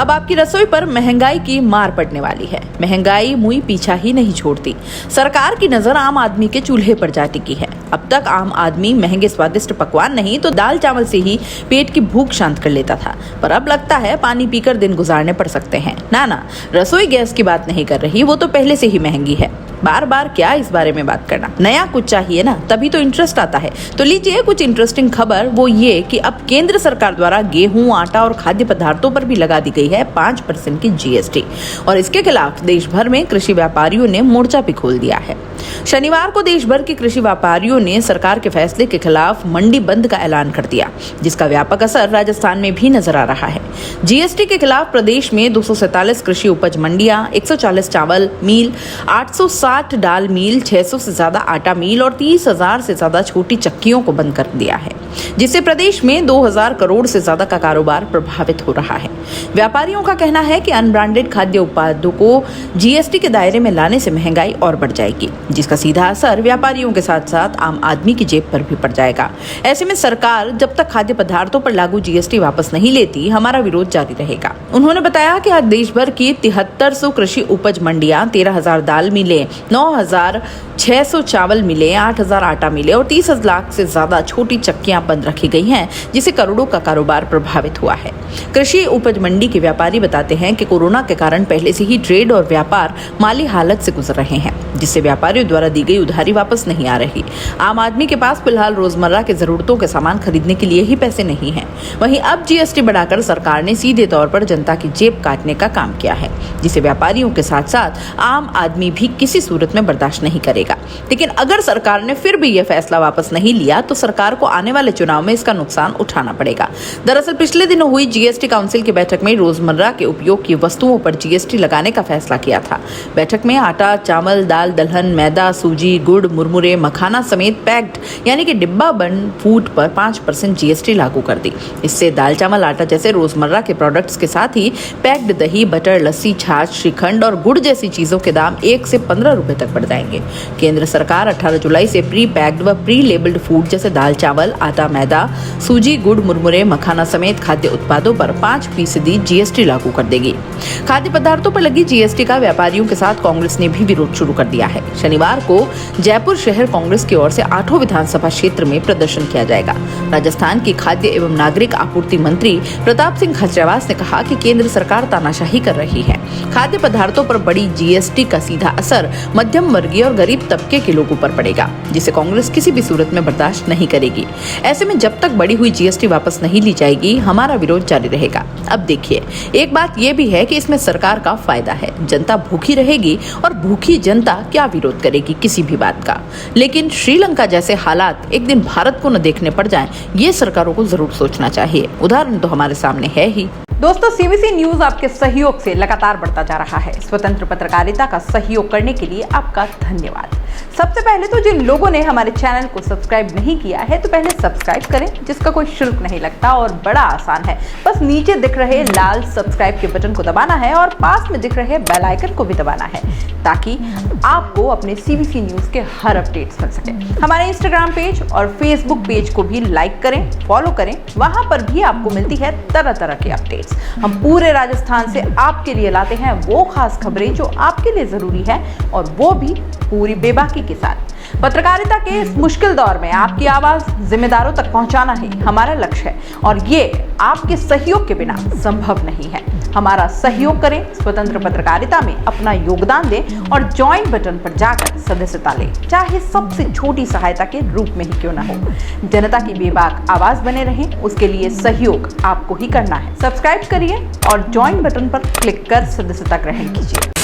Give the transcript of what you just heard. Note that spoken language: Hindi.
अब आपकी रसोई पर महंगाई की मार पड़ने वाली है। महंगाई मुई पीछा ही नहीं छोड़ती। सरकार की नजर आम आदमी के चूल्हे पर जा टिकी है। अब तक आम आदमी महंगे स्वादिष्ट पकवान नहीं तो दाल चावल से ही पेट की भूख शांत कर लेता था, पर अब लगता है पानी पीकर दिन गुजारने पड़ सकते हैं। ना, रसोई गैस की बात नहीं कर रही, वो तो पहले से ही महंगी है। बार बार क्या इस बारे में बात करना, नया कुछ चाहिए ना, तभी तो इंटरेस्ट आता है। तो लीजिए कुछ इंटरेस्टिंग खबर, वो ये कि अब केंद्र सरकार द्वारा गेहूं, आटा और खाद्य पदार्थों पर भी लगा दी गई है 5% की जीएसटी, और इसके खिलाफ देश भर में कृषि व्यापारियों ने मोर्चा भी खोल दिया है। शनिवार को देश भर के कृषि व्यापारियों ने सरकार के फैसले के खिलाफ मंडी बंद का ऐलान कर दिया, जिसका व्यापक असर राजस्थान में भी नजर आ रहा है। जीएसटी के खिलाफ प्रदेश में 247 कृषि उपज मंडियां, 140 चावल मिल, 860 दाल मिल, 600 से ज्यादा आटा मिल और 30,000 से ज्यादा छोटी चक्कियों को बंद कर दिया है, जिससे प्रदेश में 2000 करोड़ से ज्यादा का कारोबार प्रभावित हो रहा है। व्यापारियों का कहना है कि अनब्रांडेड खाद्य उत्पादों को जीएसटी के दायरे में लाने से महंगाई और बढ़ जाएगी, जिसका सीधा असर व्यापारियों के साथ साथ आम आदमी की जेब पर भी पड़ जाएगा। ऐसे में सरकार जब तक खाद्य पदार्थों पर लागू जीएसटी वापस नहीं लेती, हमारा विरोध जारी रहेगा। उन्होंने बताया कि आज देश भर की 7300 कृषि उपज मंडियां, 13,000 दाल मिले, 9,600 चावल मिले, 8,000 आटा मिले और 30 लाख से ज्यादा छोटी चक्कियां बंद रखी गई हैं, जिससे करोड़ों का कारोबार प्रभावित हुआ है। कृषि उपज मंडी के व्यापारी बताते हैं कि कोरोना के कारण पहले से ही ट्रेड और व्यापार माली हालत से गुजर रहे हैं, जिससे व्यापारियों द्वारा दी गई उधारी वापस नहीं आ रही। आम आदमी के पास फिलहाल रोजमर्रा के जरूरतों के सामान खरीदने के लिए ही पैसे नहीं हैं। वहीं अब जीएसटी बढ़ाकर सरकार ने सीधे तौर पर जनता की जेब काटने का काम किया है, जिसे व्यापारियों के साथ साथ आम आदमी भी किसी सूरत में बर्दाश्त नहीं करेगा। लेकिन अगर सरकार ने फिर भी यह फैसला वापस नहीं लिया तो सरकार को आने वाले चुनाव में इसका नुकसान उठाना पड़ेगा। दरअसल पिछले दिनों हुई जीएसटी काउंसिल की बैठक में रोजमर्रा के उपयोग की वस्तुओं पर जीएसटी लगाने का फैसला किया था। बैठक में आटा, चावल, दाल, दलहन, मैदा, सूजी, गुड़, मुरमुरे, मखाना समेत पैक्ड यानी कि डिब्बा बंद फूड पर 5% जीएसटी लागू कर दी। इससे दाल, चावल, आटा जैसे रोजमर्रा के प्रोडक्ट्स के साथ ही पैक्ड दही, बटर, लस्सी, छाछ, श्रीखंड और गुड़ जैसी चीजों के दाम 1 से 15 रुपए तक बढ़ जाएंगे। केंद्र सरकार 18 जुलाई से प्री पैक्ड व प्री लेबल्ड फूड जैसे दाल, चावल, आटा, मैदा, सूजी, गुड़, मुरमुरे, मखाना समेत खाद्य उत्पादों पर 5% जीएसटी लागू कर देगी। खाद्य पदार्थों पर लगी जीएसटी का व्यापारियों के साथ कांग्रेस ने भी विरोध शुरू कर दिया है। शनिवार को जयपुर शहर कांग्रेस की ओर से 8 विधानसभा क्षेत्र में प्रदर्शन किया जाएगा। राजस्थान की खाद्य एवं नागरिक आपूर्ति मंत्री प्रताप सिंह खाचरियावास ने कहा कि केंद्र सरकार तानाशाही कर रही है। खाद्य पदार्थों पर बड़ी जीएसटी का सीधा असर मध्यम वर्गीय और गरीब तबके के लोगों पर पड़ेगा, जिसे कांग्रेस किसी भी सूरत में बर्दाश्त नहीं करेगी। ऐसे में जब तक बढ़ी हुई जीएसटी वापस नहीं ली जाएगी, हमारा विरोध जारी रहेगा। अब देखिए, एक बात यह भी है कि इसमें सरकार का फायदा है। जनता भूखी रहेगी और भूखी जनता क्या विरोध करेगी किसी भी बात का। लेकिन श्रीलंका जैसे हालात एक दिन भारत को न देखने पड़ जाएं, ये सरकारों को जरूर सोचना चाहिए। उदाहरण तो हमारे सामने है ही। दोस्तों, सीबीसी न्यूज आपके सहयोग से लगातार बढ़ता जा रहा है। स्वतंत्र पत्रकारिता का सहयोग करने के लिए आपका धन्यवाद। सबसे पहले तो जिन लोगों ने हमारे चैनल को सब्सक्राइब नहीं किया है, तो पहले सब्सक्राइब करें, जिसका कोई शुल्क नहीं लगता और बड़ा आसान है। बस नीचे दिख रहे लाल सब्सक्राइब के बटन को दबाना है और पास में दिख रहे बेल आइकन को भी दबाना है, ताकि आपको अपने सीबीसी न्यूज के हर अपडेट्स मिल सके। हमारे इंस्टाग्राम पेज और फेसबुक पेज को भी लाइक करें, फॉलो करें, वहां पर भी आपको मिलती है तरह तरह की अपडेट्स। हम पूरे राजस्थान से आपके लिए लाते हैं वो खास खबरें जो आपके लिए जरूरी है, और वो भी पूरी बेबाकी के साथ। पत्रकारिता के इस मुश्किल दौर में आपकी आवाज जिम्मेदारों तक पहुंचाना ही हमारा लक्ष्य है, और ये आपके सहयोग के बिना संभव नहीं है। हमारा सहयोग करें, स्वतंत्र पत्रकारिता में अपना योगदान दें और ज्वाइन बटन पर जाकर सदस्यता लें, चाहे सबसे छोटी सहायता के रूप में ही क्यों ना हो। जनता की बेबाक आवाज बने रहें, उसके लिए सहयोग आपको ही करना है। सब्सक्राइब करिए और ज्वाइन बटन पर क्लिक कर सदस्यता ग्रहण कीजिए।